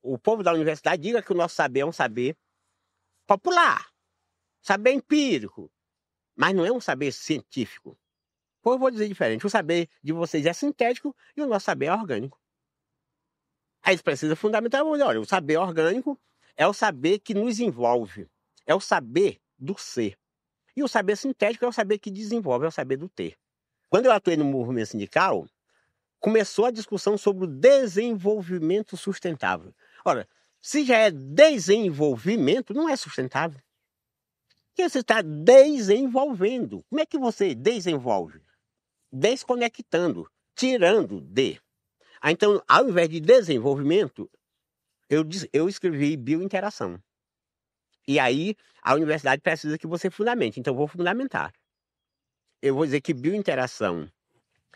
o povo da universidade diga que o nosso saber é um saber popular, saber empírico, mas não é um saber científico. Ou eu vou dizer diferente, o saber de vocês é sintético e o nosso saber é orgânico. Aí eles precisam fundamentar, olha, o saber orgânico é o saber que nos envolve, é o saber do ser. E o saber sintético é o saber que desenvolve, é o saber do ter. Quando eu atuei no movimento sindical, começou a discussão sobre o desenvolvimento sustentável. Ora, se já é desenvolvimento, não é sustentável. Porque você está desenvolvendo. Como é que você desenvolve? Desconectando, tirando de. Então, ao invés de desenvolvimento, eu escrevi biointeração. E aí, a universidade precisa que você fundamente. Então, eu vou fundamentar. Eu vou dizer que biointeração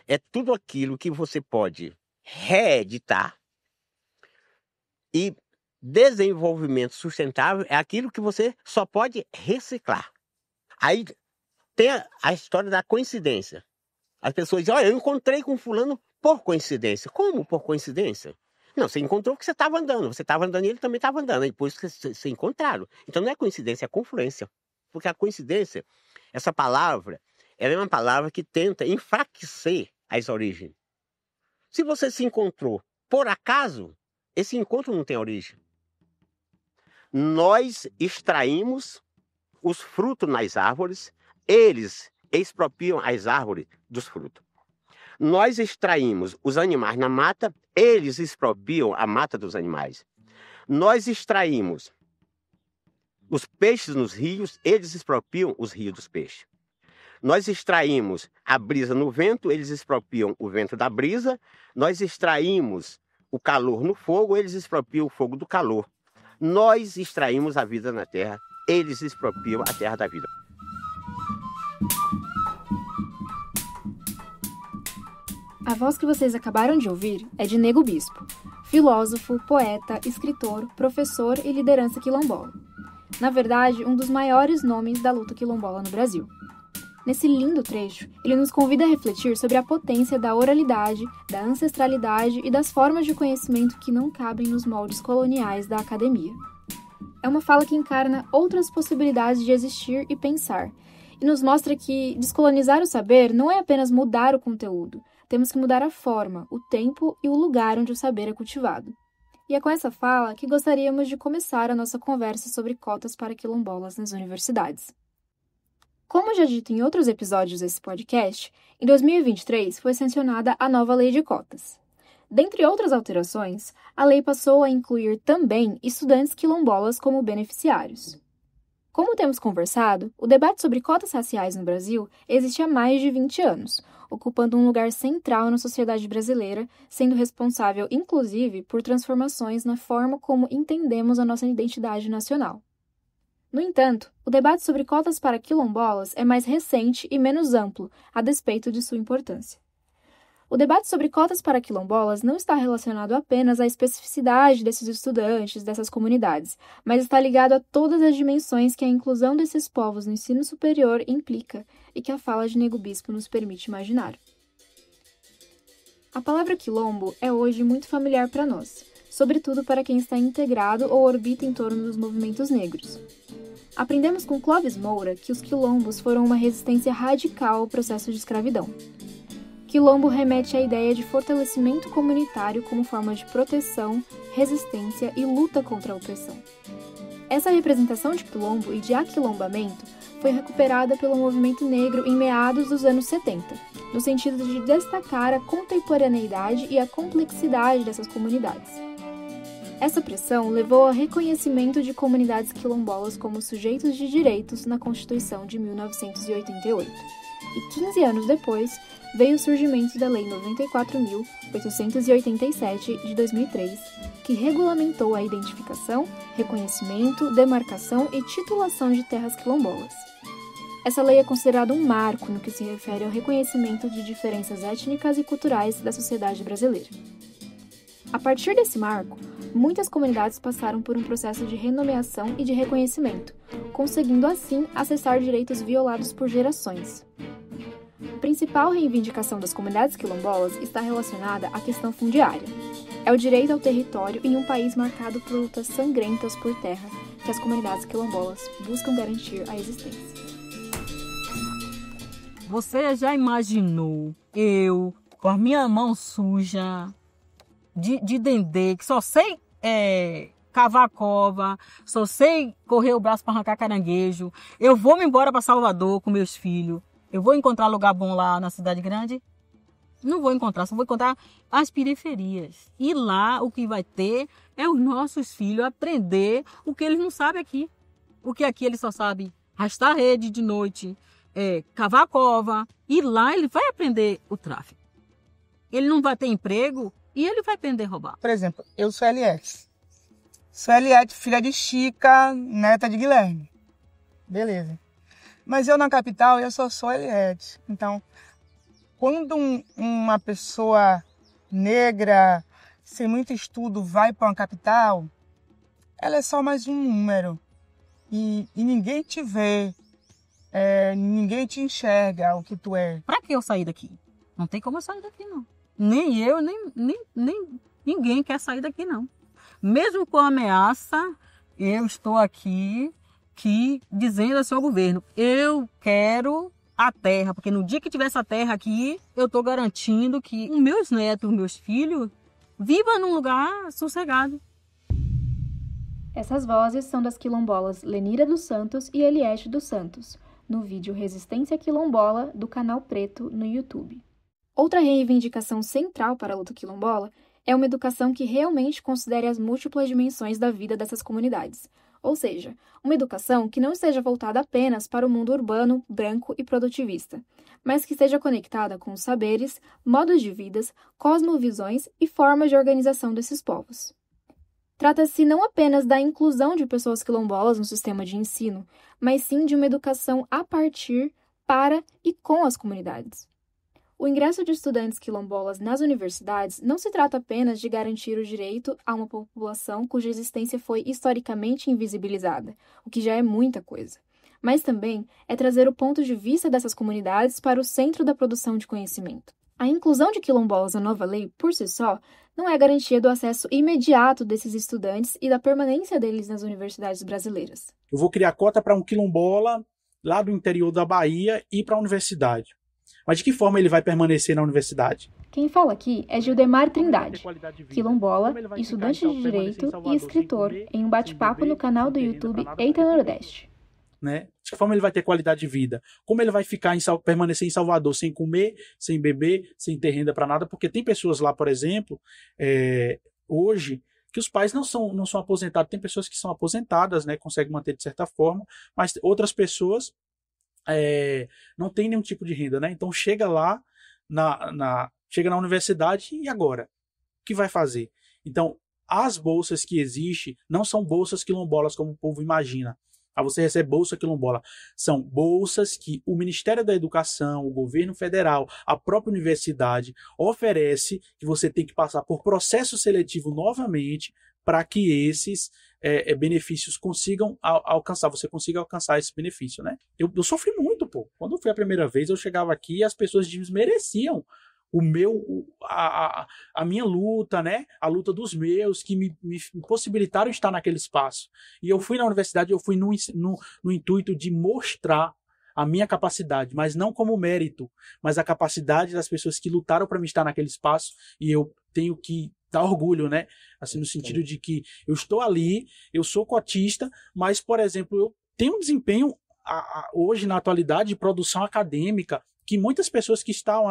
é tudo aquilo que você pode reeditar. E desenvolvimento sustentável é aquilo que você só pode reciclar. Aí tem a história da coincidência. As pessoas dizem, olha, eu encontrei com fulano por coincidência. Como por coincidência? Não, você encontrou porque você estava andando. Você estava andando e ele também estava andando. E depois que se encontraram. Então não é coincidência, é confluência. Porque a coincidência, essa palavra, ela é uma palavra que tenta enfraquecer as origens. Se você se encontrou por acaso, esse encontro não tem origem. Nós extraímos os frutos nas árvores, eles expropriam as árvores dos frutos. Nós extraímos os animais na mata, eles expropriam a mata dos animais. Nós extraímos os peixes nos rios, eles expropriam os rios dos peixes. Nós extraímos a brisa no vento, eles expropriam o vento da brisa. Nós extraímos o calor no fogo, eles expropriam o fogo do calor. Nós extraímos a vida na terra, eles expropriam a terra da vida. A voz que vocês acabaram de ouvir é de Nego Bispo, filósofo, poeta, escritor, professor e liderança quilombola. Na verdade, um dos maiores nomes da luta quilombola no Brasil. Nesse lindo trecho, ele nos convida a refletir sobre a potência da oralidade, da ancestralidade e das formas de conhecimento que não cabem nos moldes coloniais da academia. É uma fala que encarna outras possibilidades de existir e pensar, e nos mostra que descolonizar o saber não é apenas mudar o conteúdo, temos que mudar a forma, o tempo e o lugar onde o saber é cultivado. E é com essa fala que gostaríamos de começar a nossa conversa sobre cotas para quilombolas nas universidades. Como já dito em outros episódios desse podcast, em 2023 foi sancionada a nova Lei de Cotas. Dentre outras alterações, a lei passou a incluir também estudantes quilombolas como beneficiários. Como temos conversado, o debate sobre cotas raciais no Brasil existe há mais de 20 anos, ocupando um lugar central na sociedade brasileira, sendo responsável, inclusive, por transformações na forma como entendemos a nossa identidade nacional. No entanto, o debate sobre cotas para quilombolas é mais recente e menos amplo, a despeito de sua importância. O debate sobre cotas para quilombolas não está relacionado apenas à especificidade desses estudantes, dessas comunidades, mas está ligado a todas as dimensões que a inclusão desses povos no ensino superior implica e que a fala de Nego Bispo nos permite imaginar. A palavra quilombo é hoje muito familiar para nós, sobretudo para quem está integrado ou orbita em torno dos movimentos negros. Aprendemos com Clóvis Moura que os quilombos foram uma resistência radical ao processo de escravidão. Quilombo remete à ideia de fortalecimento comunitário como forma de proteção, resistência e luta contra a opressão. Essa representação de quilombo e de aquilombamento foi recuperada pelo movimento negro em meados dos anos 70, no sentido de destacar a contemporaneidade e a complexidade dessas comunidades. Essa pressão levou ao reconhecimento de comunidades quilombolas como sujeitos de direitos na Constituição de 1988. E 15 anos depois, veio o surgimento da Lei 94.887 de 2003, que regulamentou a identificação, reconhecimento, demarcação e titulação de terras quilombolas. Essa lei é considerada um marco no que se refere ao reconhecimento de diferenças étnicas e culturais da sociedade brasileira. A partir desse marco, muitas comunidades passaram por um processo de renomeação e de reconhecimento, conseguindo assim acessar direitos violados por gerações. A principal reivindicação das comunidades quilombolas está relacionada à questão fundiária. É o direito ao território em um país marcado por lutas sangrentas por terra que as comunidades quilombolas buscam garantir a existência. Você já imaginou eu, com a minha mão suja, de dendê, que só sei cavar cova, só sei correr o braço para arrancar caranguejo, eu vou me embora para Salvador com meus filhos, eu vou encontrar lugar bom lá na cidade grande? Não vou encontrar, só vou encontrar as periferias. E lá o que vai ter é os nossos filhos aprender o que eles não sabem aqui. O que aqui eles só sabem arrastar rede de noite, cavar cova, e lá ele vai aprender o tráfico. Ele não vai ter emprego e ele vai aprender a roubar. Por exemplo, eu sou Eliette. Sou Eliette, filha de Chica, neta de Guilherme. Beleza. Mas eu na capital, eu só sou Eliette. Então, quando uma pessoa negra, sem muito estudo, vai para uma capital, ela é só mais um número. E ninguém te vê, ninguém te enxerga o que tu é. Pra que eu sair daqui? Não tem como eu sair daqui, não. Nem eu, nem ninguém quer sair daqui, não. Mesmo com ameaça, eu estou aqui dizendo ao seu governo, eu quero a terra, porque no dia que tiver essa terra aqui, eu estou garantindo que os meus netos, os meus filhos, vivam num lugar sossegado. Essas vozes são das quilombolas Lenira dos Santos e Eliette dos Santos, no vídeo Resistência Quilombola do Canal Preto no YouTube. Outra reivindicação central para a luta quilombola é uma educação que realmente considere as múltiplas dimensões da vida dessas comunidades, ou seja, uma educação que não esteja voltada apenas para o mundo urbano, branco e produtivista, mas que esteja conectada com os saberes, modos de vidas, cosmovisões e formas de organização desses povos. Trata-se não apenas da inclusão de pessoas quilombolas no sistema de ensino, mas sim de uma educação a partir, para e com as comunidades. O ingresso de estudantes quilombolas nas universidades não se trata apenas de garantir o direito a uma população cuja existência foi historicamente invisibilizada, o que já é muita coisa, mas também é trazer o ponto de vista dessas comunidades para o centro da produção de conhecimento. A inclusão de quilombolas na nova lei, por si só, não é garantia do acesso imediato desses estudantes e da permanência deles nas universidades brasileiras. Eu vou criar cota para um quilombola lá do interior da Bahia ir para a universidade. Mas de que forma ele vai permanecer na universidade? Quem fala aqui é Gildemar Trindade, quilombola, estudante de Direito e escritor, em um bate-papo no canal do YouTube Eita Nordeste. Né? De que forma ele vai ter qualidade de vida? Como ele vai permanecer em Salvador sem comer, sem beber, sem ter renda para nada? Porque tem pessoas lá, por exemplo, hoje, que os pais não são aposentados. Tem pessoas que são aposentadas, né? Conseguem manter de certa forma, mas outras pessoas não tem nenhum tipo de renda, né? Então chega lá, chega na universidade e agora? O que vai fazer? Então, as bolsas que existem não são bolsas quilombolas como o povo imagina. Você recebe bolsa quilombola. São bolsas que o Ministério da Educação, o governo federal, a própria universidade oferece, que você tem que passar por processo seletivo novamente para que esses benefícios consigam alcançar, você consiga alcançar esse benefício, né? Eu sofri muito, pô. Quando eu fui a primeira vez, eu chegava aqui e as pessoas desmereciam a minha luta, né? A luta dos meus, que me possibilitaram estar naquele espaço. E eu fui na universidade, eu fui no intuito de mostrar a minha capacidade, mas não como mérito, mas a capacidade das pessoas que lutaram para me estar naquele espaço, e eu tenho que dar orgulho, né? Assim, no sentido de que eu estou ali, eu sou cotista, mas, por exemplo, eu tenho um desempenho hoje, na atualidade, de produção acadêmica, que muitas pessoas que estavam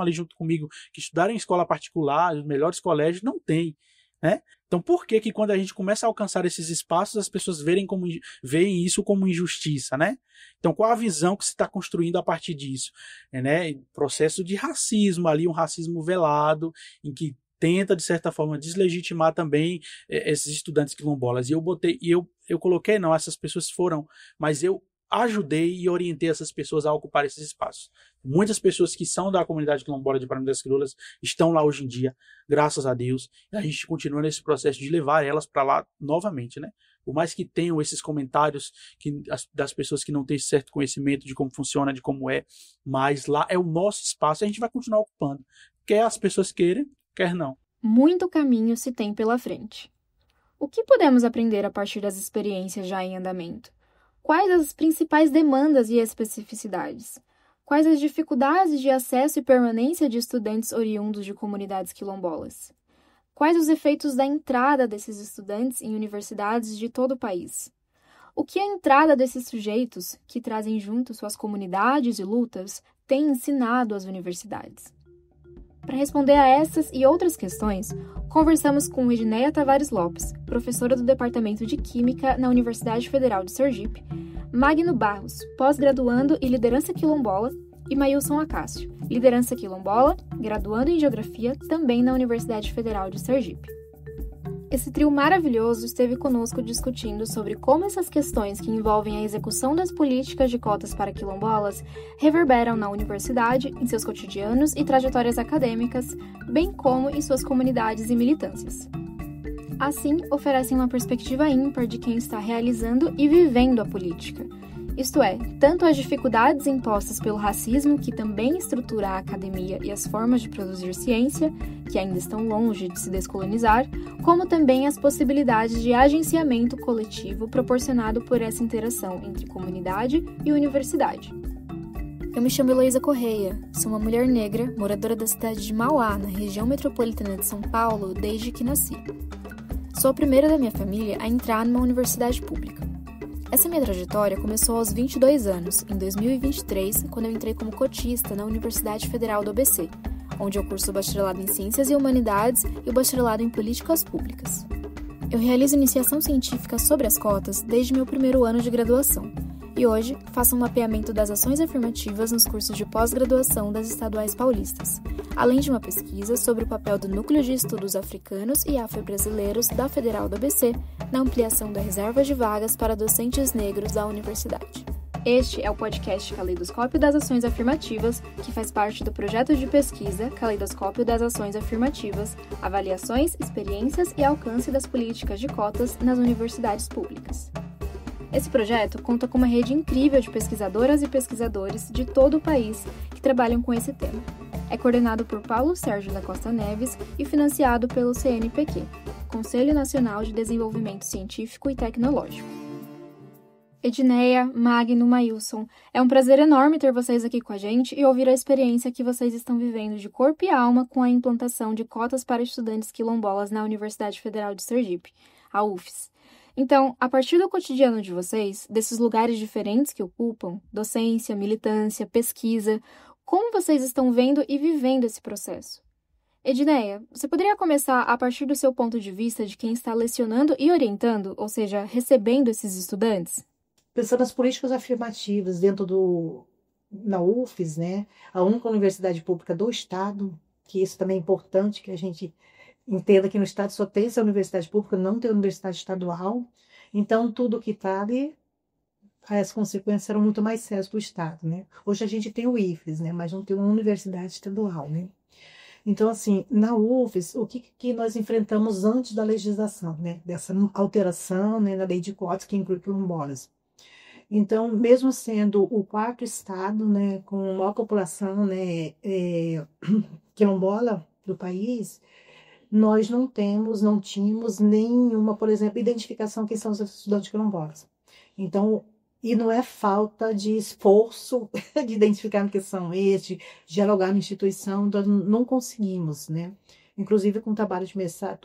ali junto comigo, que estudaram em escola particular, os melhores colégios, não têm, né? Então, por que quando a gente começa a alcançar esses espaços, as pessoas veem isso como injustiça, né? Então, qual a visão que se está construindo a partir disso? Né? Processo de racismo ali, um racismo velado, em que tenta, de certa forma, deslegitimar também esses estudantes quilombolas. E eu coloquei, não, essas pessoas foram, mas eu ajudei e orientei essas pessoas a ocupar esses espaços. Muitas pessoas que são da comunidade quilombola de Parmeira das Crioulas estão lá hoje em dia, graças a Deus, e a gente continua nesse processo de levar elas para lá novamente, né? Por mais que tenham esses comentários das pessoas que não têm certo conhecimento de como funciona, de como mas lá é o nosso espaço e a gente vai continuar ocupando. Quer as pessoas queiram, quer não. muito caminho se tem pela frente. O que podemos aprender a partir das experiências já em andamento? Quais as principais demandas e especificidades? Quais as dificuldades de acesso e permanência de estudantes oriundos de comunidades quilombolas? Quais os efeitos da entrada desses estudantes em universidades de todo o país? O que a entrada desses sujeitos, que trazem junto suas comunidades e lutas, tem ensinado às universidades? Para responder a essas e outras questões, conversamos com Edneia Tavares Lopes, professora do Departamento de Química na Universidade Federal de Sergipe, Magno Barros, pós-graduando em Liderança Quilombola, e Mailson Acácio, Liderança Quilombola, graduando em Geografia, também na Universidade Federal de Sergipe. Esse trio maravilhoso esteve conosco discutindo sobre como essas questões que envolvem a execução das políticas de cotas para quilombolas reverberam na universidade, em seus cotidianos e trajetórias acadêmicas, bem como em suas comunidades e militâncias. Assim, oferecem uma perspectiva ímpar de quem está realizando e vivendo a política. Isto é, tanto as dificuldades impostas pelo racismo, que também estrutura a academia e as formas de produzir ciência, que ainda estão longe de se descolonizar, como também as possibilidades de agenciamento coletivo proporcionado por essa interação entre comunidade e universidade. Eu me chamo Heloísa Correia, sou uma mulher negra, moradora da cidade de Mauá, na região metropolitana de São Paulo, desde que nasci. Sou a primeira da minha família a entrar numa universidade pública. Essa minha trajetória começou aos 22 anos, em 2023, quando eu entrei como cotista na Universidade Federal do ABC, onde eu curso o bacharelado em Ciências e Humanidades e o bacharelado em Políticas Públicas. Eu realizo iniciação científica sobre as cotas desde meu primeiro ano de graduação, e hoje faço um mapeamento das ações afirmativas nos cursos de pós-graduação das estaduais paulistas, além de uma pesquisa sobre o papel do Núcleo de Estudos Africanos e Afro-Brasileiros da Federal do ABC na ampliação da reserva de vagas para docentes negros da universidade. Este é o podcast Caleidoscópio das Ações Afirmativas, que faz parte do projeto de pesquisa Caleidoscópio das Ações Afirmativas, Avaliações, Experiências e Alcance das Políticas de Cotas nas Universidades Públicas. Esse projeto conta com uma rede incrível de pesquisadoras e pesquisadores de todo o país que trabalham com esse tema. É coordenado por Paulo Sérgio da Costa Neves e financiado pelo CNPq, Conselho Nacional de Desenvolvimento Científico e Tecnológico. Edneia, Magno, Mailson, é um prazer enorme ter vocês aqui com a gente e ouvir a experiência que vocês estão vivendo de corpo e alma com a implantação de cotas para estudantes quilombolas na Universidade Federal de Sergipe, a UFES. Então, a partir do cotidiano de vocês, desses lugares diferentes que ocupam, docência, militância, pesquisa, como vocês estão vendo e vivendo esse processo? Edneia, você poderia começar a partir do seu ponto de vista de quem está lecionando e orientando, ou seja, recebendo esses estudantes? Pensando nas políticas afirmativas na UFES, né, a única universidade pública do Estado, que isso também é importante, que a gente entenda que no Estado só tem essa universidade pública, não tem universidade estadual, então tudo que está ali, as consequências serão muito mais sérias para o Estado, né? Hoje a gente tem o IFES, né, mas não tem uma universidade estadual, né? Então, assim, na UFES, o que nós enfrentamos antes da legislação, né, dessa alteração, né, na lei de cotas que inclui quilombolas? Então, mesmo sendo o quarto estado, né, com maior população, né, quilombola do país, nós não tínhamos nenhuma, por exemplo, identificação quem são os estudantes quilombolas. Então, e não é falta de esforço de identificar quem são eles, de dialogar na instituição, nós não conseguimos, né? Inclusive com o trabalho de mestrado,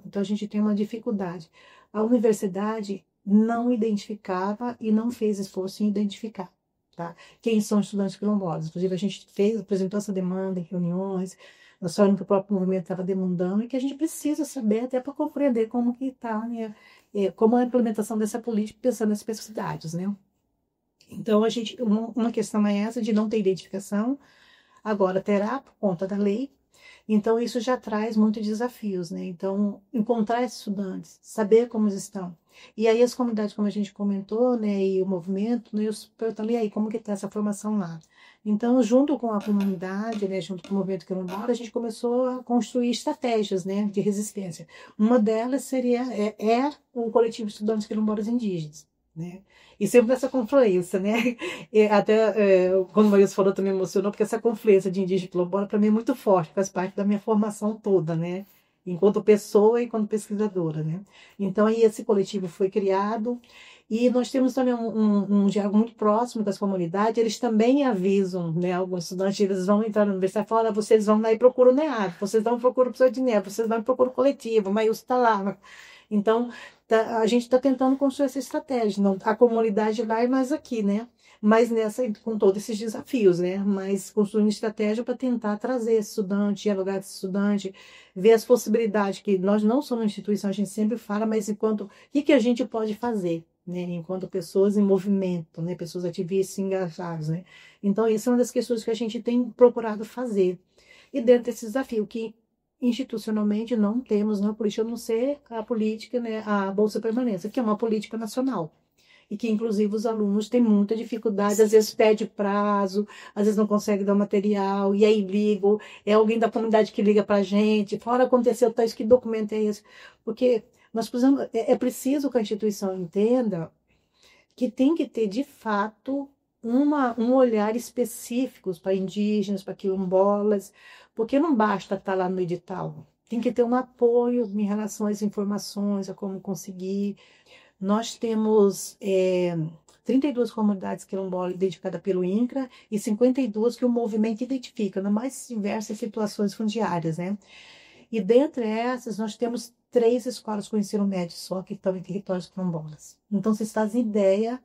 então a gente tem uma dificuldade. A universidade não identificava e não fez esforço em identificar, tá? Quem são os estudantes quilombolas. Inclusive a gente apresentou essa demanda em reuniões, nós falamos que o próprio movimento estava demandando e que a gente precisa saber até para compreender como que está, né, como a implementação dessa política, pensando nas especificidades, né. Então, uma questão é essa de não ter identificação, agora terá por conta da lei, então isso já traz muitos desafios, né. Então, encontrar esses estudantes, saber como eles estão. E aí as comunidades, como a gente comentou, né, e o movimento, né, eu perguntando, e aí, como que está essa formação lá? Então, junto com a comunidade, né, junto com o movimento quilombola, a gente começou a construir estratégias, né, de resistência. Uma delas é o coletivo de estudantes quilombolas indígenas, né? E sempre essa confluência, né? E até quando o Maílson falou, também me emocionou, porque essa confluência de indígena e quilombola, para mim, é muito forte, faz parte da minha formação toda, né? enquanto pessoa e enquanto pesquisadora, né? Então, aí esse coletivo foi criado e nós temos também um diálogo muito próximo das comunidades. Eles também avisam, né? Alguns estudantes, eles vão entrar na universidade e falam: vocês vão lá e procuram o NEAD, vocês não procuram o professor de NEAD, vocês não procuram o coletivo, o Maílson está lá. Então, a gente está tentando construir essa estratégia. Não, a comunidade lá e mais aqui, né? Mas com todos esses desafios, né? Mas construindo estratégia para tentar trazer esse estudante, dialogar com esse estudante, ver as possibilidades, que nós não somos uma instituição, a gente sempre fala, mas o que a gente pode fazer, né? Enquanto pessoas em movimento, né? Pessoas ativistas engajadas, né? Então, isso é uma das questões que a gente tem procurado fazer. E dentro desse desafio, que institucionalmente não temos na política, a não ser a política, né? A Bolsa Permanência, que é uma política nacional. E que, inclusive, os alunos têm muita dificuldade, às vezes pede prazo, às vezes não consegue dar material, e aí ligam, é alguém da comunidade que liga para a gente, fora aconteceu, tá, isso, que documento é esse? Porque nós precisamos, é preciso que a instituição entenda que tem que ter, de fato, um olhar específico para indígenas, para quilombolas, porque não basta estar lá no edital, tem que ter um apoio em relação às informações, a como conseguir. Nós temos 32 comunidades quilombolas identificadas pelo INCRA e 52 que o movimento identifica, nas mais diversas situações fundiárias, né? E dentre essas, nós temos 3 escolas com ensino médio só que estão em territórios quilombolas. Então, vocês fazem ideia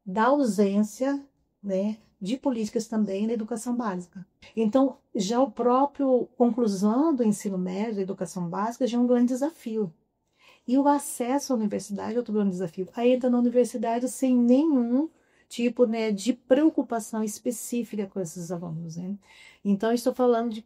da ausência, né, de políticas também na educação básica. Então, já o próprio conclusão do ensino médio, da educação básica, já é um grande desafio. E o acesso à universidade é outro grande desafio. Aí entra na universidade sem nenhum tipo, né, de preocupação específica com esses alunos, né? Então, eu estou falando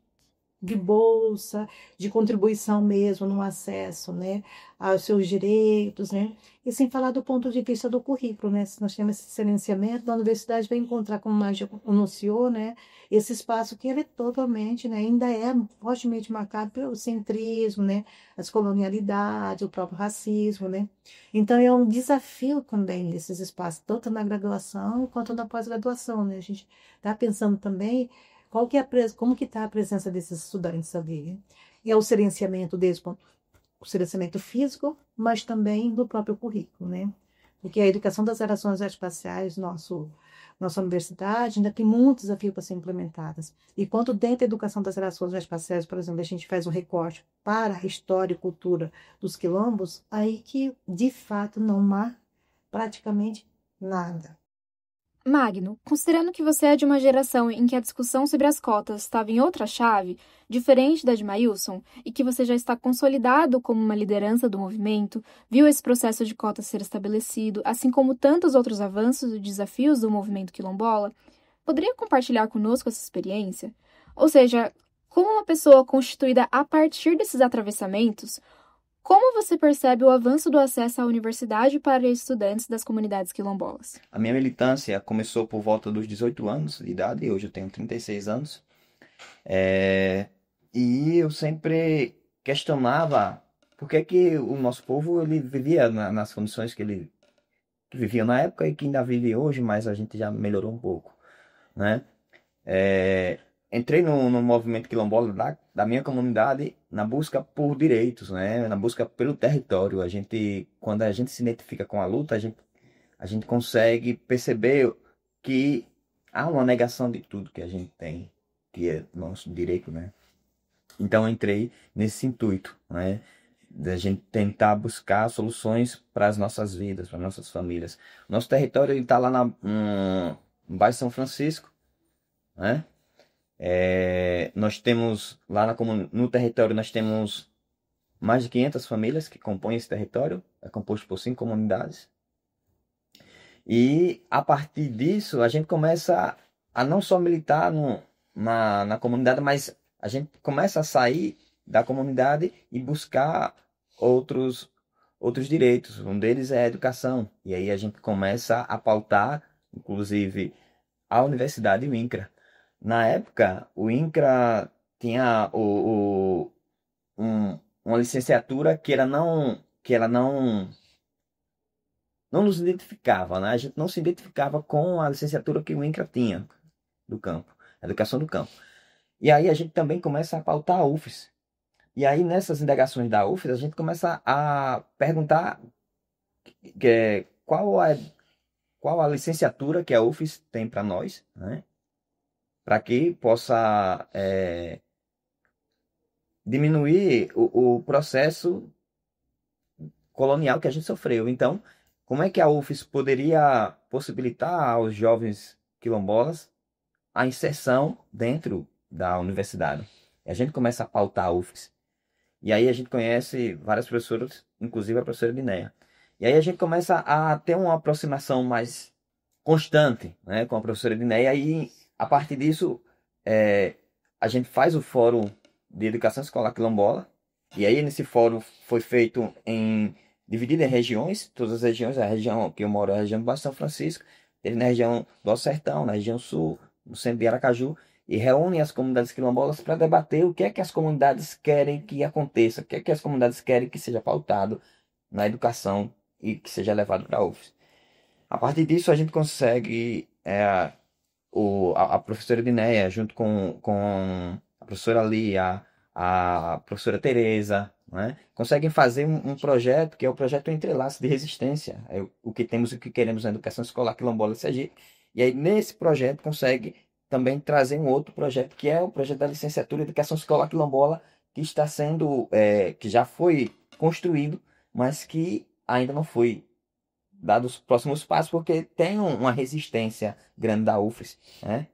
de bolsa, de contribuição mesmo no acesso, né, aos seus direitos, né? E sem falar do ponto de vista do currículo, né? Se nós temos esse silenciamento, a universidade vai encontrar, como a gente anunciou, né, esse espaço que ele totalmente, né, ainda é fortemente marcado pelo centrismo, né, as colonialidades, o próprio racismo, né? Então é um desafio também esses espaços, tanto na graduação quanto na pós-graduação, né? A gente está pensando também como que está a presença desses estudantes ali? E é o silenciamento deles, o silenciamento físico, mas também do próprio currículo, né? Porque a educação das relações espaciais, nossa universidade, ainda tem muitos desafios para ser implementadas. E quando dentro da educação das relações espaciais, por exemplo, a gente faz um recorte para a história e cultura dos quilombos, aí que, de fato, não há praticamente nada. Magno, considerando que você é de uma geração em que a discussão sobre as cotas estava em outra chave, diferente da de Maílson, e que você já está consolidado como uma liderança do movimento, viu esse processo de cotas ser estabelecido, assim como tantos outros avanços e desafios do movimento quilombola, poderia compartilhar conosco essa experiência? Ou seja, como uma pessoa constituída a partir desses atravessamentos, como você percebe o avanço do acesso à universidade para estudantes das comunidades quilombolas? A minha militância começou por volta dos 18 anos de idade, e hoje eu tenho 36 anos. E eu sempre questionava por que o nosso povo ele vivia nas condições que vivia na época e que ainda vive hoje, mas a gente já melhorou um pouco, né? Entrei no movimento quilombola da minha comunidade na busca por direitos, né? Na busca pelo território. Quando a gente se identifica com a luta, a gente consegue perceber que há uma negação de tudo que a gente tem, que é nosso direito, né? Então eu entrei nesse intuito, né? Da gente tentar buscar soluções para as nossas vidas, para nossas famílias. Nosso território está lá no bairro São Francisco, né? Nós temos lá no território, nós temos mais de 500 famílias que compõem esse território, é composto por 5 comunidades. E a partir disso, a gente começa a não só militar na comunidade, mas a gente começa a sair da comunidade e buscar outros direitos. Um deles é a educação. E aí a gente começa a pautar, inclusive, a universidade e o INCRA. Na época, o INCRA tinha uma licenciatura que ela não nos identificava, né? A gente não se identificava com a licenciatura que o INCRA tinha do campo, a educação do campo. E aí a gente também começa a pautar a UFES, E aí, nessas indagações da UFES, a gente começa a perguntar qual a licenciatura que a UFES tem para nós, né? Para que possa diminuir o processo colonial que a gente sofreu. Então, como é que a UFES poderia possibilitar aos jovens quilombolas a inserção dentro da universidade? E a gente começa a pautar a UFES. E aí a gente conhece várias professoras, inclusive a professora Linéia. E aí a gente começa a ter uma aproximação mais constante, né, com a professora Linéia. E aí, a partir disso, a gente faz o Fórum de Educação Escolar Quilombola. E aí nesse fórum foi feito dividido em regiões, todas as regiões. A região que eu moro é a região do Baixo São Francisco, ele na região do Alto Sertão, na região sul, no centro de Aracaju, e reúne as comunidades quilombolas para debater o que é que as comunidades querem que aconteça, o que é que as comunidades querem que seja pautado na educação e que seja levado para a UFES. A partir disso, a gente consegue, a professora Dinéia, junto com a professora Lia, a professora Tereza, né, conseguem fazer um projeto que é o projeto Entrelaço de Resistência, o que temos e o que queremos na educação escolar quilombola de Sergipe. E aí, nesse projeto, consegue também trazer um outro projeto, que é o projeto da licenciatura em Educação Escolar Quilombola, que está sendo, que já foi construído, mas que ainda não foi dado os próximos passos, porque tem uma resistência grande da UFES, né?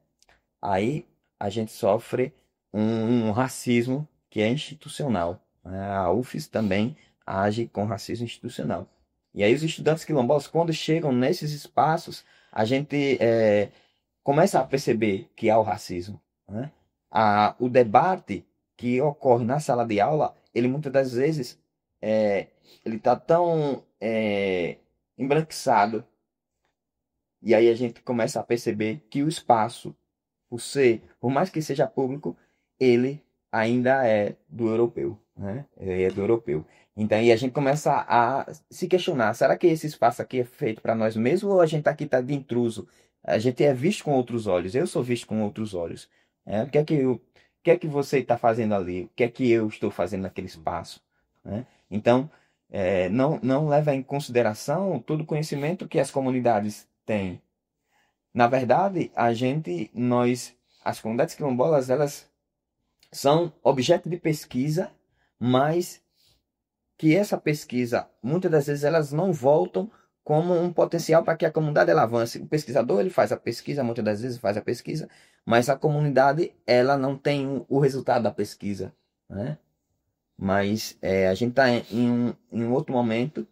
Aí a gente sofre um racismo que é institucional, né? A UFES também age com racismo institucional. E aí os estudantes quilombolas, quando chegam nesses espaços, a gente começa a perceber que há o racismo, né? O debate que ocorre na sala de aula, ele muitas das vezes ele está tão embranquiçado, e aí a gente começa a perceber que o espaço, por mais que seja público, ele ainda é do europeu, né? Ele é do europeu. Então aí a gente começa a se questionar, será que esse espaço aqui é feito para nós mesmos ou a gente aqui está de intruso? A gente é visto com outros olhos, eu sou visto com outros olhos. O que é que você está fazendo ali? O que é que eu estou fazendo naquele espaço? Né? Então, não leva em consideração todo o conhecimento que as comunidades têm. Na verdade, as comunidades quilombolas, elas são objeto de pesquisa, mas que essa pesquisa, muitas das vezes, elas não voltam como um potencial para que a comunidade ela avance. O pesquisador ele faz a pesquisa, muitas das vezes faz a pesquisa, mas a comunidade ela não tem o resultado da pesquisa, né? Mas a gente está em um outro momento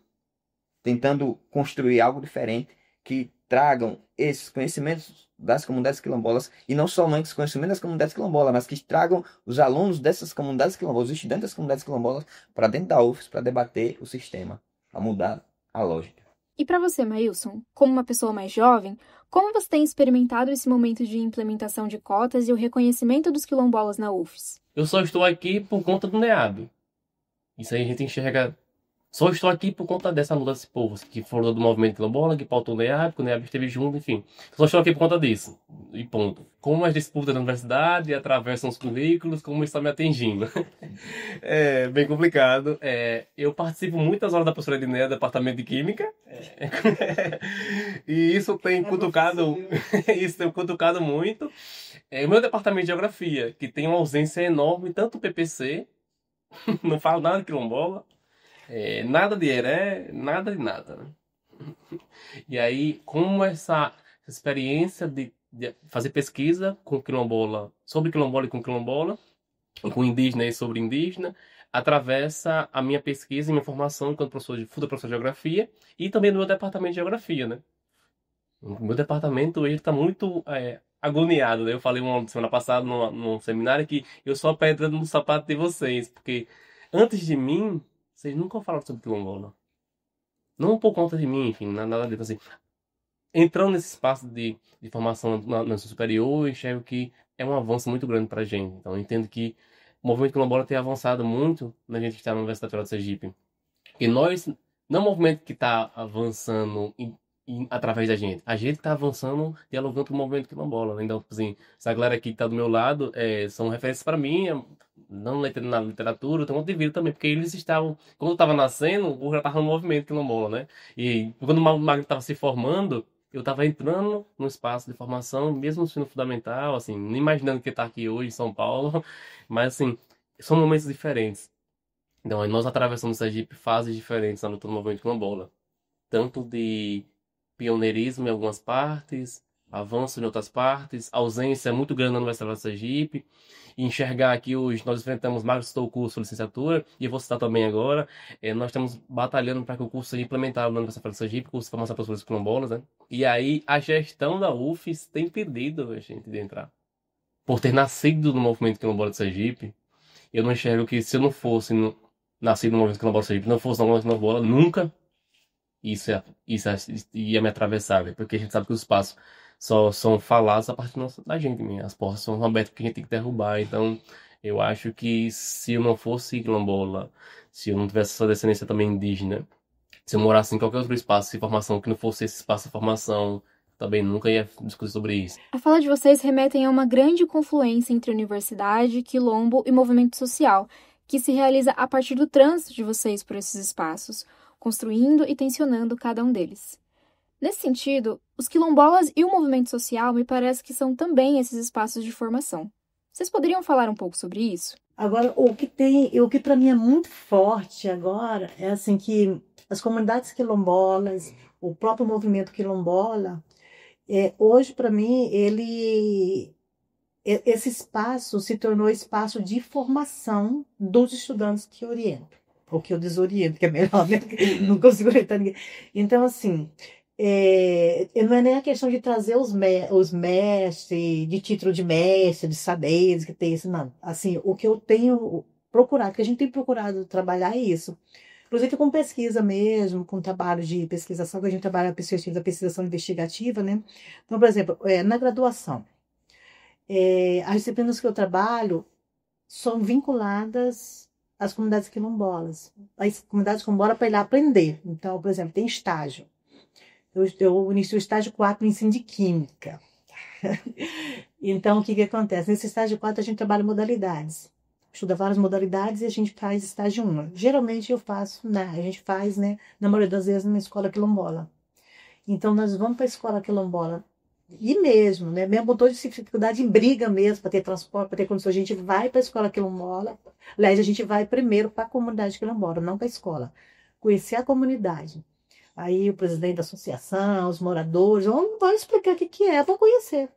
tentando construir algo diferente que tragam esses conhecimentos das comunidades quilombolas, e não somente os conhecimentos das comunidades quilombolas, mas que tragam os alunos dessas comunidades quilombolas, os estudantes das comunidades quilombolas, para dentro da UFES, para debater o sistema, para mudar a lógica. E para você, Maílson, como uma pessoa mais jovem, como você tem experimentado esse momento de implementação de cotas e o reconhecimento dos quilombolas na UFES? Eu só estou aqui por conta do NEAB. Isso aí a gente enxerga. Só estou aqui por conta dessa mudança de povo, que foram do movimento quilombola, que pautou o NEAB, que o NEAB esteve junto, enfim. Só estou aqui por conta disso. E ponto. Como as disputas da universidade atravessam os currículos, como isso está me atingindo. É bem complicado. Eu participo muitas horas da professora Edneia, do departamento de Química. E isso tem cutucado. Isso tem cutucado muito. O meu departamento de Geografia, que tem uma ausência enorme, tanto o PPC, não falo nada de quilombola. Nada de heré, nada de nada. Né? E aí, como essa experiência de fazer pesquisa com quilombola, sobre quilombola e com indígena e sobre indígena, atravessa a minha pesquisa e minha formação enquanto professor de geografia e também no meu departamento de geografia, né? O meu departamento ele está muito agoniado, né? Eu falei uma semana passada num seminário que eu sou a pedra no sapato de vocês, porque antes de mim vocês nunca falaram sobre quilombola. Não por conta de mim, enfim, nada disso assim. Entrando nesse espaço de formação no ensino superior, eu enxergo que é um avanço muito grande para a gente. Então, eu entendo que o movimento quilombola tem avançado muito na gente que está na Universidade Federal de Sergipe. E nós, não é um movimento que está avançando através da gente. A gente tá avançando, dialogando com o movimento quilombola, né? Então, assim, essa galera aqui que tá do meu lado são referências para mim, não na literatura, tem um outro de vida também, porque eles estavam, quando eu tava nascendo, eu já tava no movimento quilombola, né? E quando o Magno tava se formando, eu tava entrando no espaço de formação, mesmo no ensino fundamental, assim, nem imaginando que tá aqui hoje em São Paulo, mas assim, são momentos diferentes. Então, nós atravessamos Sergipe fases diferentes na luta do movimento quilombola. Tanto de pioneirismo em algumas partes, avanço em outras partes, ausência muito grande na Universidade de Sergipe. E enxergar aqui hoje, nós enfrentamos mais estou o curso de licenciatura, e eu vou citar também agora, nós estamos batalhando para que o curso seja implementado na Universidade de Sergipe, curso de formação para pessoas quilombolas, né? E aí, a gestão da UFES tem impedido a gente de entrar. Por ter nascido no movimento quilombola de Sergipe, eu não enxergo que se eu não fosse nascido no movimento quilombola de Sergipe, não fosse no movimento quilombola, nunca ia me atravessar, né? Porque a gente sabe que os espaços só são falados a partir da gente, né? As portas são abertas porque a gente tem que derrubar. Então, eu acho que se eu não fosse quilombola, se eu não tivesse essa descendência também indígena, se eu morasse em qualquer outro espaço de formação que não fosse esse espaço de formação, também nunca ia discutir sobre isso. A fala de vocês remetem a uma grande confluência entre universidade, quilombo e movimento social, que se realiza a partir do trânsito de vocês por esses espaços, construindo e tensionando cada um deles. Nesse sentido, os quilombolas e o movimento social me parece que são também esses espaços de formação. Vocês poderiam falar um pouco sobre isso? Agora, o que para mim é muito forte agora é assim que as comunidades quilombolas, o próprio movimento quilombola, hoje para mim esse espaço se tornou espaço de formação dos estudantes que orientam, ou que eu desoriento, que é melhor, né? Não consigo orientar ninguém. Então, assim, não é nem a questão de trazer os mestres, de título de mestre, de saberes, que tem isso, não. Assim, o que eu tenho procurado, que a gente tem procurado trabalhar é isso. Inclusive com pesquisa mesmo, com trabalho de pesquisação, que a gente trabalha a pesquisação investigativa, né? Então, por exemplo, na graduação, as disciplinas que eu trabalho são vinculadas às comunidades quilombolas. As comunidades quilombolas para ir lá aprender. Então, por exemplo, tem estágio. Eu inicio o estágio 4 no ensino de Química. Então, o que acontece? Nesse estágio 4 a gente trabalha modalidades. Estuda várias modalidades e a gente faz estágio 1. Geralmente a gente faz, né, na maioria das vezes, numa escola quilombola. Então, nós vamos para a escola quilombola. E mesmo, né? Mesmo botou dificuldade em briga mesmo, para ter transporte, para ter condições, a gente vai para a escola quilombola. Aliás, a gente vai primeiro para a comunidade quilombola, não para a escola. Conhecer a comunidade. Aí o presidente da associação, os moradores, vão explicar o que é, vão conhecer.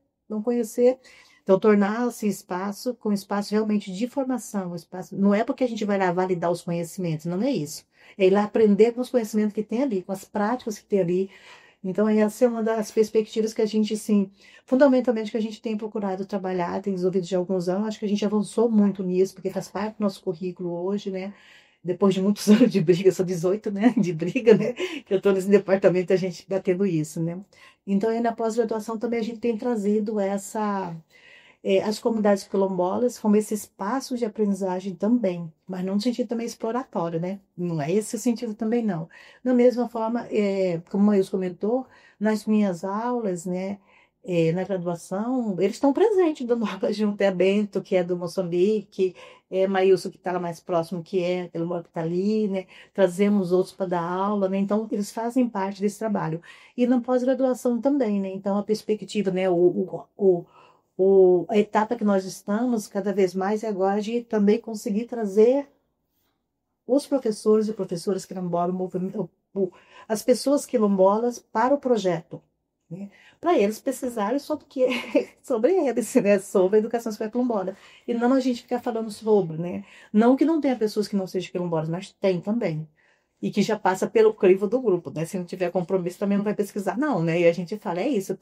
Então, tornar esse espaço com espaço realmente de formação. Um espaço, não é porque a gente vai lá validar os conhecimentos, não é isso. É ir lá aprender com os conhecimentos que tem ali, com as práticas que tem ali. Então, essa é uma das perspectivas que a gente, assim, fundamentalmente, que a gente tem procurado trabalhar, tem desenvolvido já há alguns anos. Acho que a gente avançou muito nisso, porque faz parte do nosso currículo hoje, né? Depois de muitos anos de briga, sou 18, né? De briga, né? Que eu estou nesse departamento, a gente batendo isso, né? Então, aí na pós-graduação também a gente tem trazido as comunidades quilombolas como esse espaço de aprendizagem também, mas não no sentido também exploratório, né? Não é esse o sentido também, não. Da mesma forma, como o Maíus comentou, nas minhas aulas, né, na graduação, eles estão presentes, dando aula junto, Bento, que é do Moçambique, Maílson, que está lá mais próximo, que aquele que está ali, né? Trazemos outros para dar aula, né? Então, eles fazem parte desse trabalho. E na pós-graduação também, né? Então, a perspectiva, né, a etapa que nós estamos cada vez mais é agora de também conseguir trazer os professores e professoras quilombolas, as pessoas quilombolas para o projeto, né? Para eles pesquisarem sobre eles, né? Sobre a educação escolar quilombola. E não a gente ficar falando sobre, né? Não que não tenha pessoas que não sejam quilombolas, mas tem também. E que já passa pelo crivo do grupo, né? Se não tiver compromisso, também não vai pesquisar, não, né? E a gente fala, isso,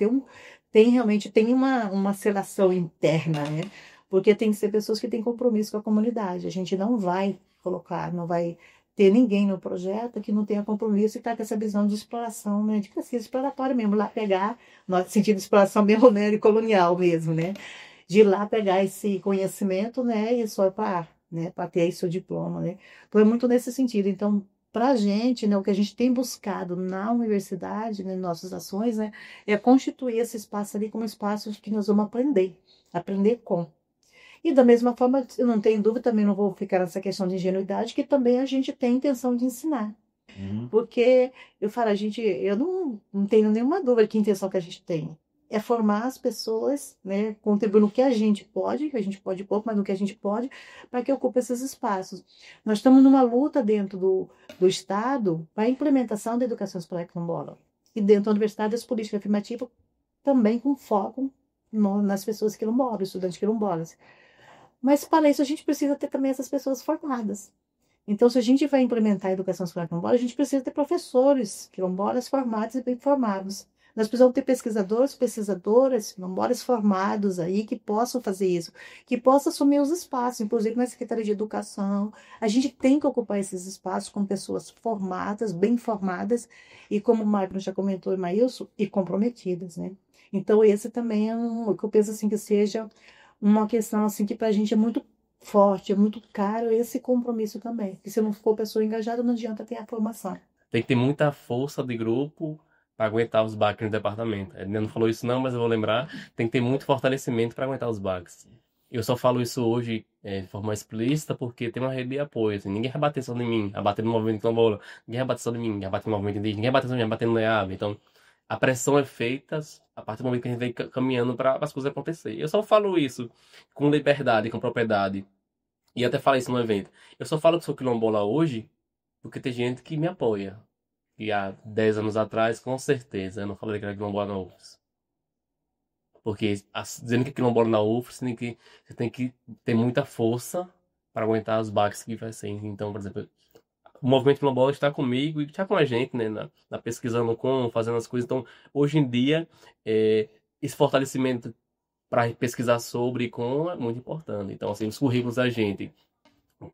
realmente tem uma seleção interna, né? Porque tem que ser pessoas que têm compromisso com a comunidade. A gente não vai não vai ter ninguém no projeto que não tenha compromisso e está com essa visão de exploração, né? De pesquisa exploratória mesmo, lá pegar, no sentido de exploração mesmo, né? De colonial mesmo, né? De ir lá pegar esse conhecimento, né? E só para ter aí seu diploma, né? Então é muito nesse sentido. Então, para a gente, né, o que a gente tem buscado na universidade, né, nossas ações, né, é constituir esse espaço ali como espaço que nós vamos aprender com. E da mesma forma, eu não tenho dúvida, também não vou ficar nessa questão de ingenuidade, que também a gente tem intenção de ensinar. Porque eu falo, eu não tenho nenhuma dúvida que intenção que a gente tem. É formar as pessoas, né, contribuir no que a gente pode pouco, mas no que a gente pode, para que ocupe esses espaços. Nós estamos numa luta dentro do Estado para a implementação da educação escolar quilombola. E dentro da universidade, as políticas afirmativas também com foco nas pessoas quilombolas, estudantes quilombolas. Mas para isso a gente precisa ter também essas pessoas formadas. Então, se a gente vai implementar a educação escolar quilombola, a gente precisa ter professores quilombolas formados e bem formados. Nós precisamos ter pesquisadores, pesquisadoras quilombolas formados aí que possam fazer isso, que possam assumir os espaços, inclusive na Secretaria de Educação. A gente tem que ocupar esses espaços com pessoas formadas, bem formadas, e como o Magno já comentou, Maílson, e comprometidas, né? Então, esse também é o que eu penso assim, que seja uma questão assim, que para a gente é muito forte, é muito caro esse compromisso também. Porque se não for pessoa engajada, não adianta ter a formação. Tem que ter muita força de grupo para aguentar os baques no departamento. Ele não falou isso não, mas eu vou lembrar. Tem que ter muito fortalecimento para aguentar os baques. Eu só falo isso hoje de forma explícita porque tem uma rede de apoio. Assim, ninguém vai bater só em mim, vai bater no movimento quilombola. Ninguém vai bater só em mim, vai bater no movimento indígena. Ninguém vai bater só em mim, vai bater no LEAB. Então, a pressão é feita a partir do momento que a gente vem caminhando para as coisas acontecerem. Eu só falo isso com liberdade, com propriedade. E até falei isso no evento. Eu só falo que sou quilombola hoje porque tem gente que me apoia. E há 10 anos atrás, com certeza, eu não falaria que era quilombola na UFRS. Porque dizendo que é quilombola na UFRS, você tem que ter muita força para aguentar os baques que vai ser. Então, por exemplo, o movimento quilombola está comigo e está com a gente, né, na pesquisando fazendo as coisas. Então, hoje em dia, esse fortalecimento para pesquisar sobre e com é muito importante. Então, assim, os currículos da gente,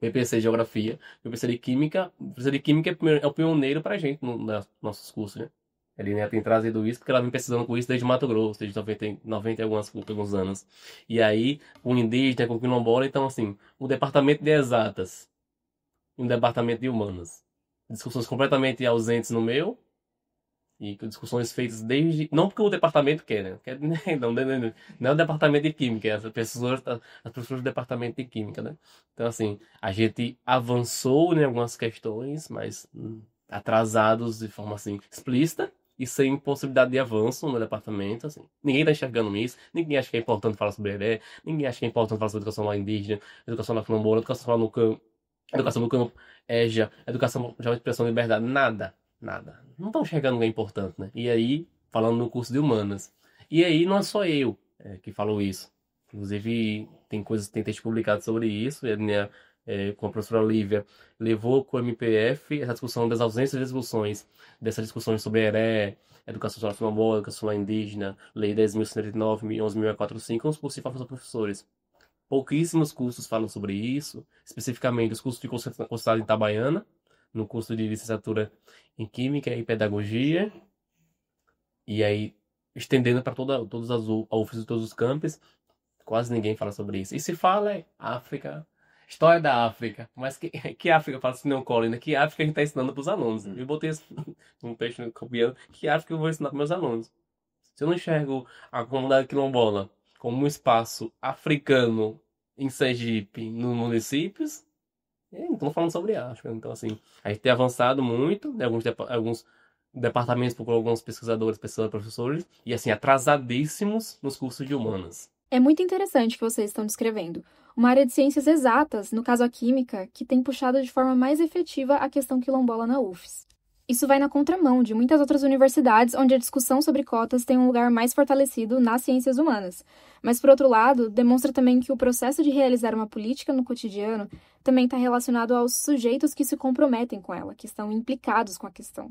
PPC de Geografia, PPC de Química. O PPC de Química é o pioneiro para a gente nos nossos cursos, né? A Linnea tem trazido isso porque ela vem pesquisando com isso desde Mato Grosso, desde 90 e alguns anos. E aí, com indígena, com quilombola, então, assim, o departamento de exatas e um departamento de humanas. Discussões completamente ausentes no meu, e discussões feitas desde... Não porque o departamento quer, né? Não é o departamento de Química, é as pessoas do departamento de Química, né? Então, assim, a gente avançou em algumas questões, mas atrasados de forma, assim, explícita e sem possibilidade de avanço no departamento, assim. Ninguém tá enxergando isso, ninguém acha que é importante falar sobre heré, ninguém acha que é importante falar sobre educação lá indígena, educação lá quilombola, educação lá no campo, educação no campo, EJA, educação de expressão de liberdade, nada. Não estão enxergando o que é importante, né? E aí, falando no curso de humanas. E aí, não é só eu que falo isso. Inclusive, tem texto publicado sobre isso. Com a professora Lívia, levou com o MPF essa discussão das ausências e discussões, dessas discussões sobre heré, educação social quilombola, educação indígena, Lei 10.139, 11.645, nos cursos de formação de professores. Pouquíssimos cursos falam sobre isso, especificamente os cursos de consulado em Itabaiana, no curso de licenciatura em Química e Pedagogia, e aí estendendo para todas as UFRS de todos os campos, quase ninguém fala sobre isso. E se fala África, história da África, mas que África, fala assim, não Colin, que África a gente está ensinando para os alunos. Eu botei um texto copiando, que África eu vou ensinar para meus alunos. Se eu não enxergo a comunidade quilombola como um espaço africano em Sergipe, nos municípios, não estou falando sobre África. Então, assim, a gente tem avançado muito, né, alguns departamentos por alguns pesquisadores, professores, e, assim, atrasadíssimos nos cursos de humanas. É muito interessante o que vocês estão descrevendo. Uma área de ciências exatas, no caso a química, que tem puxado de forma mais efetiva a questão quilombola na UFRS. Isso vai na contramão de muitas outras universidades onde a discussão sobre cotas tem um lugar mais fortalecido nas ciências humanas. Mas, por outro lado, demonstra também que o processo de realizar uma política no cotidiano também está relacionado aos sujeitos que se comprometem com ela, que estão implicados com a questão.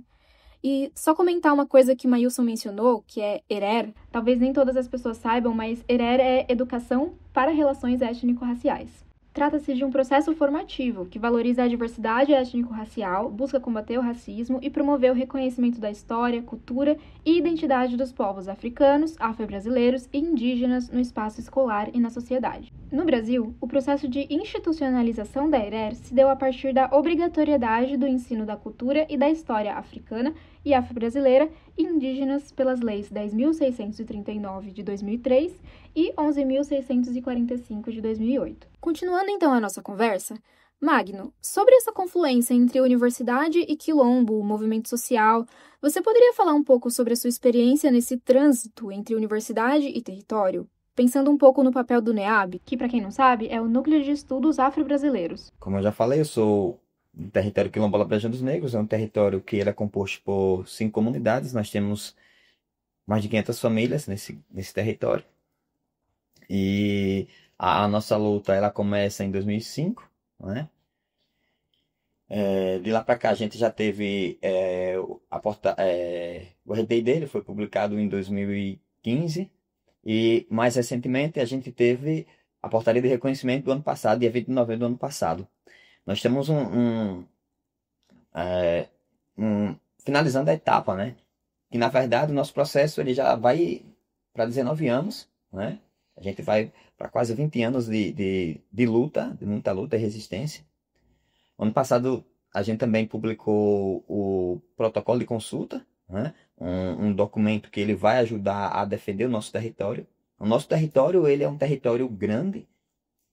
E só comentar uma coisa que o Maílson mencionou, que é ERER. Talvez nem todas as pessoas saibam, mas ERER é Educação para Relações Étnico-Raciais. trata-se de um processo formativo que valoriza a diversidade étnico-racial, busca combater o racismo e promover o reconhecimento da história, cultura e identidade dos povos africanos, afro-brasileiros e indígenas no espaço escolar e na sociedade. No Brasil, o processo de institucionalização da ERER se deu a partir da obrigatoriedade do ensino da cultura e da história africana e afro-brasileira e indígenas pelas leis 10.639 de 2003 e 11.645 de 2008. Continuando então a nossa conversa, Magno, sobre essa confluência entre universidade e quilombo, movimento social, você poderia falar um pouco sobre a sua experiência nesse trânsito entre universidade e território? Pensando um pouco no papel do NEAB, que, para quem não sabe, é o Núcleo de Estudos Afro-Brasileiros. Como eu já falei, eu sou do território quilombola Brejão dos Negros, é um território que ele é composto por 5 comunidades, nós temos mais de 500 famílias nesse território. E a nossa luta, ela começa em 2005, né? De lá para cá a gente já teve o RDI dele, foi publicado em 2015, e mais recentemente a gente teve a portaria de reconhecimento do ano passado, dia 20 de novembro do ano passado. Nós temos finalizando a etapa, né? Que na verdade o nosso processo ele já vai para 19 anos, né? A gente vai para quase 20 anos de luta, de muita luta e resistência. Ano passado a gente também publicou o protocolo de consulta, né? Um documento que ele vai ajudar a defender o nosso território. O nosso território ele é um território grande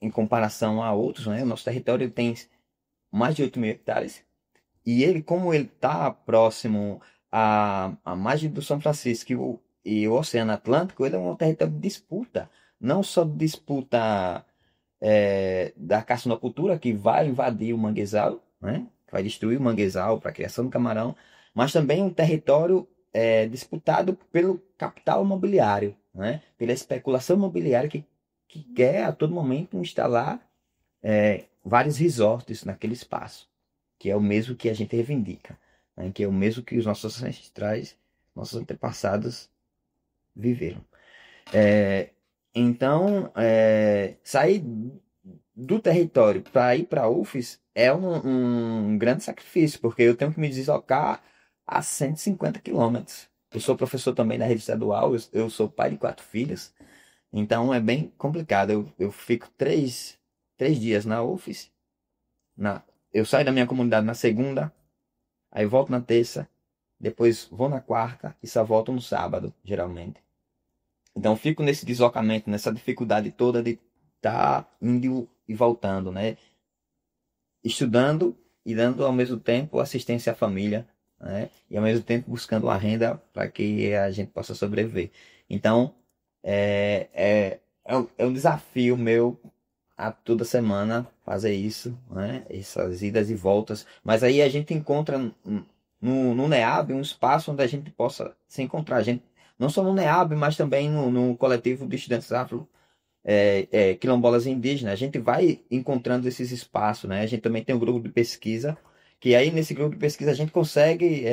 em comparação a outros, né? O nosso território tem mais de 8.000 hectares. E ele, como ele está próximo à margem do São Francisco e o Oceano Atlântico, ele é um território de disputa. Não só de disputa da caçinocultura, que vai invadir o manguezal, né? Vai destruir o manguezal para a criação do camarão, mas também um território disputado pelo capital imobiliário, né? Pela especulação imobiliária que quer a todo momento instalar vários resorts naquele espaço, que é o mesmo que a gente reivindica, né? Que é o mesmo que os nossos ancestrais, nossos antepassados viveram. Então, sair do território para ir para a UFES é um grande sacrifício, porque eu tenho que me deslocar a 150 quilômetros. Eu sou professor também da rede estadual, eu sou pai de 4 filhos, então é bem complicado. Eu fico 3 dias na UFES, eu saio da minha comunidade na segunda, aí volto na terça, depois vou na quarta e só volto no sábado, geralmente. Então fico nesse deslocamento, nessa dificuldade toda de estar indo e voltando, né? Estudando e dando ao mesmo tempo assistência à família, né? E ao mesmo tempo buscando uma renda para que a gente possa sobreviver. Então é um desafio meu a toda semana fazer isso, né? Essas idas e voltas. Mas aí a gente encontra no NEAB um espaço onde a gente possa se encontrar. A gente, não só no NEAB, mas também no coletivo de estudantes afro quilombolas e indígenas. A gente vai encontrando esses espaços, né? A gente também tem um grupo de pesquisa, que aí nesse grupo de pesquisa a gente consegue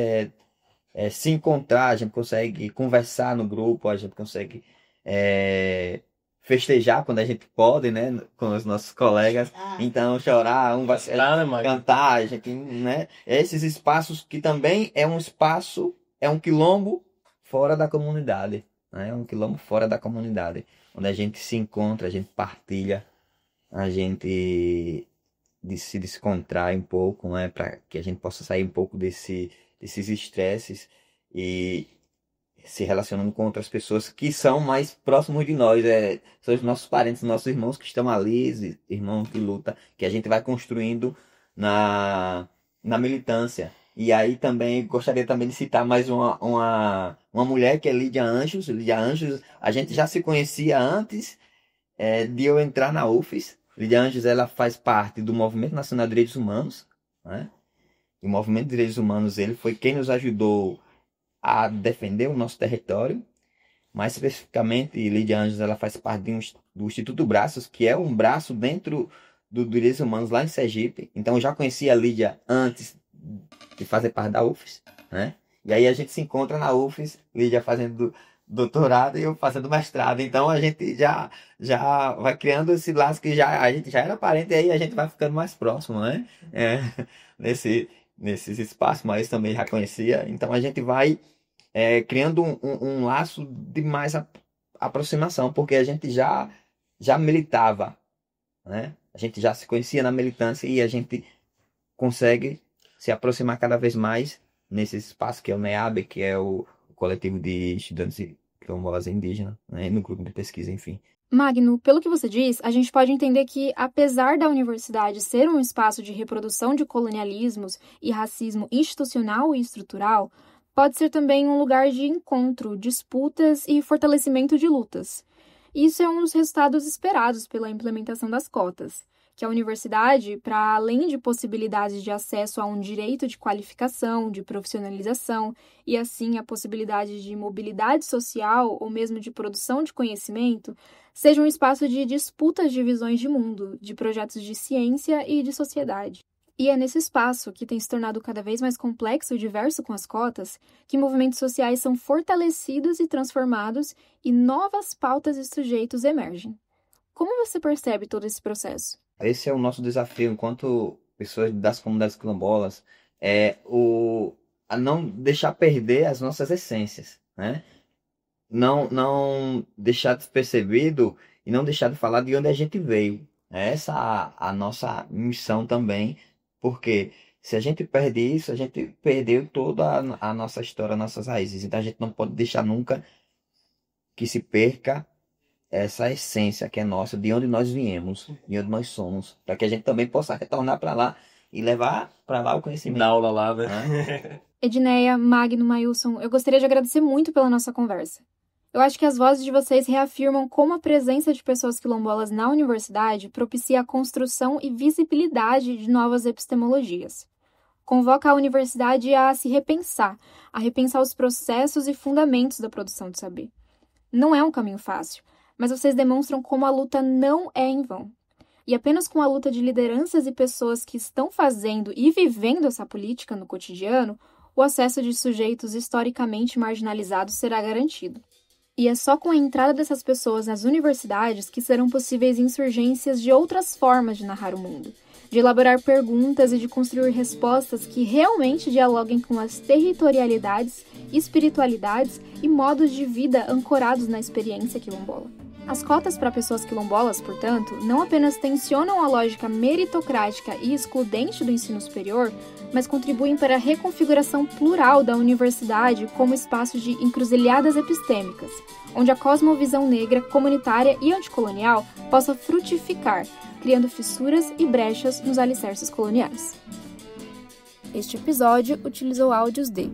se encontrar, a gente consegue conversar no grupo, a gente consegue festejar quando a gente pode, né? Com os nossos colegas. Então, chorar, um vai cantar, a gente, né? Esses espaços que também é um espaço, é um quilombo fora da comunidade, né? É um quilombo fora da comunidade, onde a gente se encontra, a gente partilha, a gente se descontrai um pouco, né? Para que a gente possa sair um pouco desses estresses e se relacionando com outras pessoas que são mais próximos de nós, são os nossos parentes, nossos irmãos que estão ali, irmãos de luta, que a gente vai construindo na militância. E aí também gostaria também de citar mais uma mulher, que é Lídia Anjos. Lídia Anjos, a gente já se conhecia antes de eu entrar na UFES. Lídia Anjos, ela faz parte do Movimento Nacional de Direitos Humanos, né? E o Movimento de Direitos Humanos, ele foi quem nos ajudou a defender o nosso território. Mais especificamente, Lídia Anjos, ela faz parte do Instituto Braços, que é um braço dentro do Direitos Humanos lá em Sergipe. Então eu já conhecia a Lídia antes de fazer parte da UFES, né? E aí a gente se encontra na UFES, Lídia fazendo doutorado e eu fazendo mestrado. Então a gente já vai criando esse laço que a gente já era parente, e aí a gente vai ficando mais próximo, né? Nesses espaços, mas também já conhecia. Então a gente vai criando um laço de mais aproximação, porque a gente já militava, né? A gente já se conhecia na militância e a gente consegue se aproximar cada vez mais nesse espaço que é o NEAB, que é o coletivo de estudantes quilombolas indígenas, né? No grupo de pesquisa, enfim. Magno, pelo que você diz, a gente pode entender que, apesar da universidade ser um espaço de reprodução de colonialismos e racismo institucional e estrutural, pode ser também um lugar de encontro, disputas e fortalecimento de lutas. Isso é um dos resultados esperados pela implementação das cotas, que a universidade, para além de possibilidades de acesso a um direito de qualificação, de profissionalização e, assim, a possibilidade de mobilidade social ou mesmo de produção de conhecimento, seja um espaço de disputas de visões de mundo, de projetos de ciência e de sociedade. E é nesse espaço, que tem se tornado cada vez mais complexo e diverso com as cotas, que movimentos sociais são fortalecidos e transformados e novas pautas e sujeitos emergem. Como você percebe todo esse processo? Esse é o nosso desafio enquanto pessoas das comunidades quilombolas, a não deixar perder as nossas essências, né? Não deixar despercebido e não deixar de falar de onde a gente veio. Essa a nossa missão também, porque se a gente perde isso, a gente perdeu toda a nossa história, nossas raízes. Então a gente não pode deixar nunca que se perca essa essência que é nossa, de onde nós viemos, de onde nós somos, para que a gente também possa retornar para lá e levar para lá o conhecimento. Na aula lá, né? Edneia, Magno, Mailson, eu gostaria de agradecer muito pela nossa conversa. Eu acho que as vozes de vocês reafirmam como a presença de pessoas quilombolas na universidade propicia a construção e visibilidade de novas epistemologias. Convoca a universidade a se repensar, a repensar os processos e fundamentos da produção de saber. Não é um caminho fácil, mas vocês demonstram como a luta não é em vão. E apenas com a luta de lideranças e pessoas que estão fazendo e vivendo essa política no cotidiano, o acesso de sujeitos historicamente marginalizados será garantido. E é só com a entrada dessas pessoas nas universidades que serão possíveis insurgências de outras formas de narrar o mundo, de elaborar perguntas e de construir respostas que realmente dialoguem com as territorialidades, espiritualidades e modos de vida ancorados na experiência quilombola. As cotas para pessoas quilombolas, portanto, não apenas tensionam a lógica meritocrática e excludente do ensino superior, mas contribuem para a reconfiguração plural da universidade como espaço de encruzilhadas epistêmicas, onde a cosmovisão negra, comunitária e anticolonial possa frutificar, criando fissuras e brechas nos alicerces coloniais. Este episódio utilizou áudios de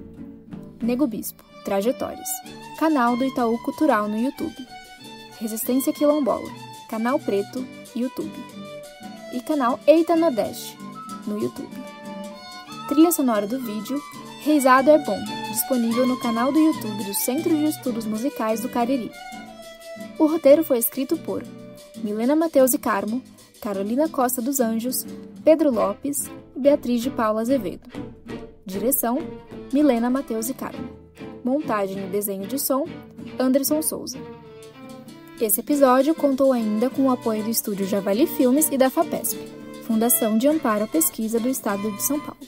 Nego Bispo, Trajetórias, canal do Itaú Cultural no YouTube. Resistência Quilombola, canal preto, YouTube. E canal Eita Nordeste, no YouTube. Trilha sonora do vídeo Reisado é Bom, disponível no canal do YouTube do Centro de Estudos Musicais do Cariri. O roteiro foi escrito por Milena Mateus e Carmo, Carolina Costa dos Anjos, Pedro Lopes e Beatriz de Paula Azevedo. Direção, Milena Mateus e Carmo. Montagem e desenho de som, Anderson Souza. Esse episódio contou ainda com o apoio do Estúdio Javali Filmes e da FAPESP, Fundação de Amparo à Pesquisa do Estado de São Paulo.